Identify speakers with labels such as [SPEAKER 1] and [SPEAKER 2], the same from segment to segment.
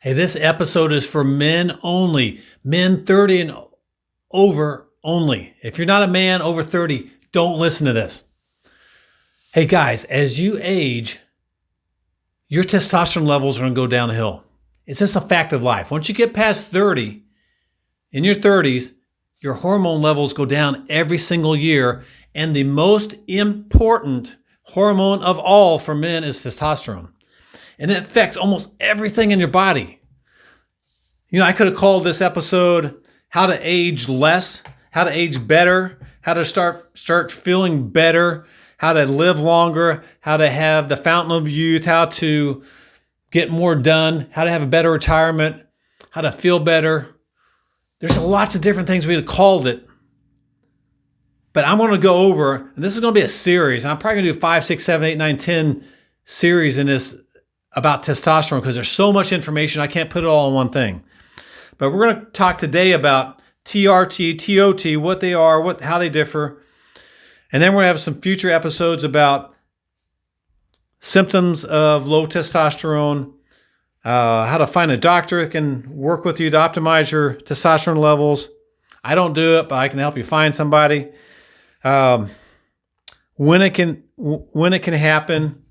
[SPEAKER 1] Hey, this episode is for men only, men 30 and over only. If you're not a man over 30, don't listen to this. Hey guys, as you age, your testosterone levels are going to go downhill. It's just a fact of life. Once you get past 30, in your 30s, your hormone levels go down every single year. And the most important hormone of all for men is testosterone. And it affects almost everything in your body. You know, I could have called this episode How to Age Less, How to Age Better, How to start feeling better, How to Live Longer, How to Have the Fountain of Youth, How to Get More Done, How to Have a Better Retirement, How to Feel Better. There's lots of different things we could have called it. But I'm going to go over, and this is going to be a series, and I'm probably going to do 5, 6, 7, 8, 9, 10 series in this about testosterone because there's so much information, I can't put it all in one thing. But we're going to talk today about TRT, TOT, what they are, how they differ. And then we're going to have some future episodes about symptoms of low testosterone, how to find a doctor that can work with you to optimize your testosterone levels. I don't do it, but I can help you find somebody. When it can happen.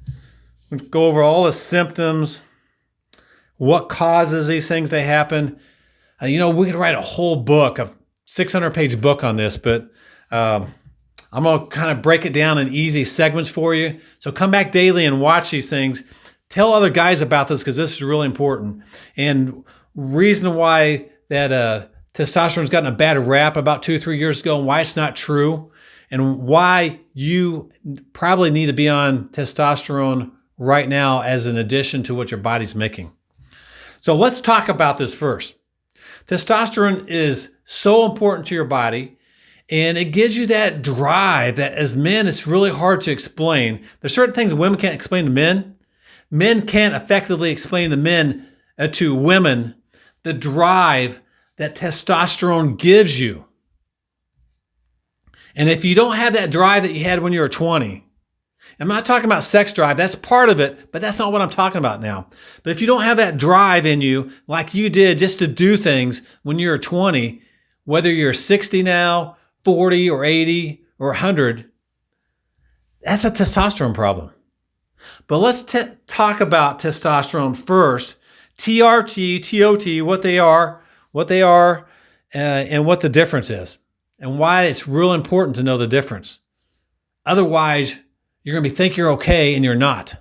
[SPEAKER 1] Go over all the symptoms, what causes these things to happen. We could write a whole book, a 600-page book on this, but I'm going to kind of break it down in easy segments for you. So come back daily and watch these things. Tell other guys about this because this is really important. And reason why that testosterone's gotten a bad rap about 2 or 3 years ago and why it's not true and why you probably need to be on testosterone right now as an addition to what your body's making. So let's talk about this first. Testosterone is so important to your body and it gives you that drive that as men, it's really hard to explain. There's certain things women can't explain to men. Men can't effectively explain to women the drive that testosterone gives you. And if you don't have that drive that you had when you were 20, I'm not talking about sex drive. That's part of it, but that's not what I'm talking about now. But if you don't have that drive in you like you did just to do things when you were 20, whether you're 60 now, 40 or 80 or 100, that's a testosterone problem. But let's talk about testosterone first. TRT, TOT, what they are, and what the difference is, and why it's real important to know the difference. Otherwise, you're going to think you're okay and you're not.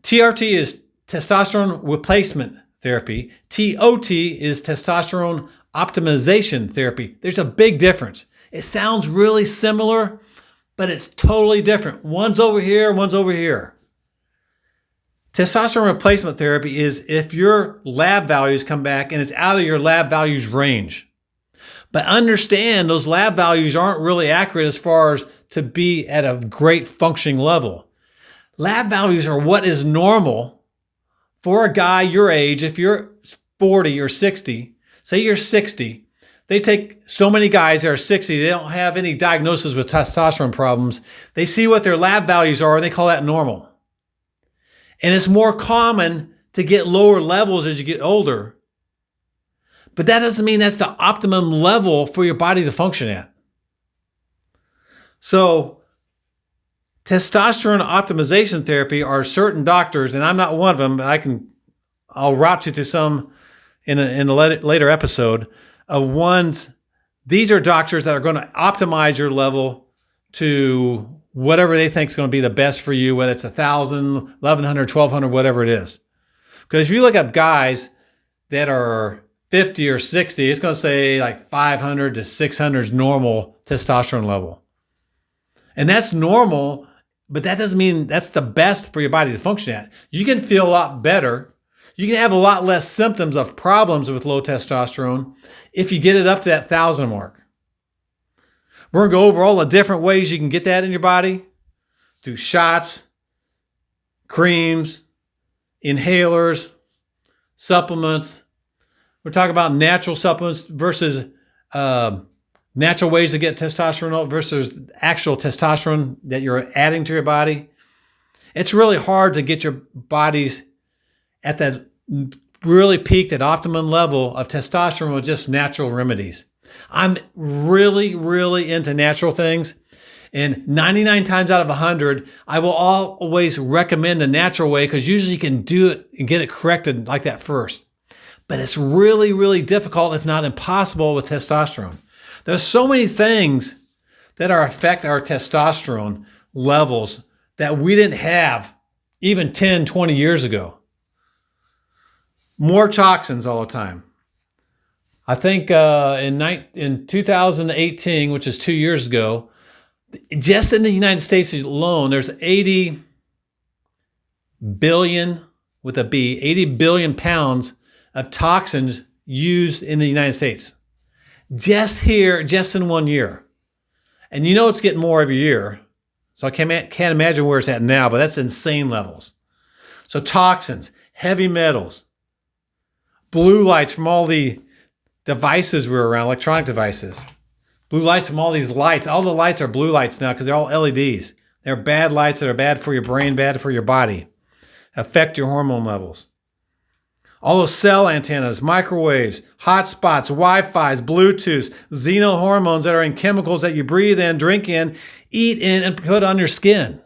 [SPEAKER 1] TRT is testosterone replacement therapy. TOT is testosterone optimization therapy. There's a big difference. It sounds really similar, but it's totally different. One's over here, one's over here. Testosterone replacement therapy is if your lab values come back and it's out of your lab values range. But understand those lab values aren't really accurate as far as to be at a great functioning level. Lab values are what is normal for a guy your age. If you're 40 or 60, say you're 60, they take so many guys that are 60, they don't have any diagnosis with testosterone problems. They see what their lab values are and they call that normal. And it's more common to get lower levels as you get older. But that doesn't mean that's the optimum level for your body to function at. So testosterone optimization therapy are certain doctors, and I'm not one of them, but I'll route you to some in a later episode of ones. These are doctors that are going to optimize your level to whatever they think is going to be the best for you, whether it's 1,000, 1,100, 1,200, whatever it is. Because if you look up guys that are 50 or 60, it's going to say like 500 to 600 is normal testosterone level. And that's normal, but that doesn't mean that's the best for your body to function at. You can feel a lot better. You can have a lot less symptoms of problems with low testosterone if you get it up to that 1,000 mark. We're going to go over all the different ways you can get that in your body through shots, creams, inhalers, supplements. We're talking about natural supplements versus natural ways to get testosterone versus actual testosterone that you're adding to your body. It's really hard to get your bodies at that really peaked at optimum level of testosterone with just natural remedies. I'm really, really into natural things. And 99 times out of 100, I will always recommend the natural way because usually you can do it and get it corrected like that first. But it's really, really difficult, if not impossible, with testosterone. There's so many things that affect our testosterone levels that we didn't have even 10, 20 years ago. More toxins all the time. I think in 2018, which is 2 years ago, just in the United States alone, there's 80 billion, with a B, 80 billion pounds of toxins used in the United States. Just here, just in 1 year. And you know it's getting more every year. So I can't imagine where it's at now, but that's insane levels. So toxins, heavy metals, blue lights from all the devices we're around, electronic devices. Blue lights from all these lights. All the lights are blue lights now because they're all LEDs. They're bad lights that are bad for your brain, bad for your body. Affect your hormone levels. All those cell antennas, microwaves, hotspots, Wi-Fi's, Bluetooths, xenohormones that are in chemicals that you breathe in, drink in, eat in, and put on your skin.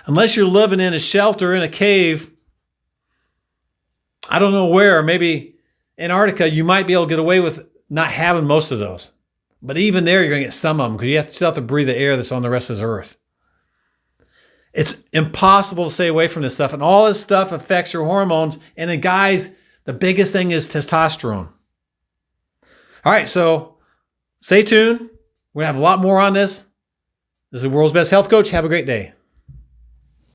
[SPEAKER 1] Unless you're living in a shelter, in a cave, I don't know where, maybe Antarctica, you might be able to get away with not having most of those. But even there, you're going to get some of them because you still have to breathe the air that's on the rest of the earth. It's impossible to stay away from this stuff. And all this stuff affects your hormones. And then guys, the biggest thing is testosterone. All right, so stay tuned. We're going to have a lot more on this. This is the World's Best Health Coach. Have a great day.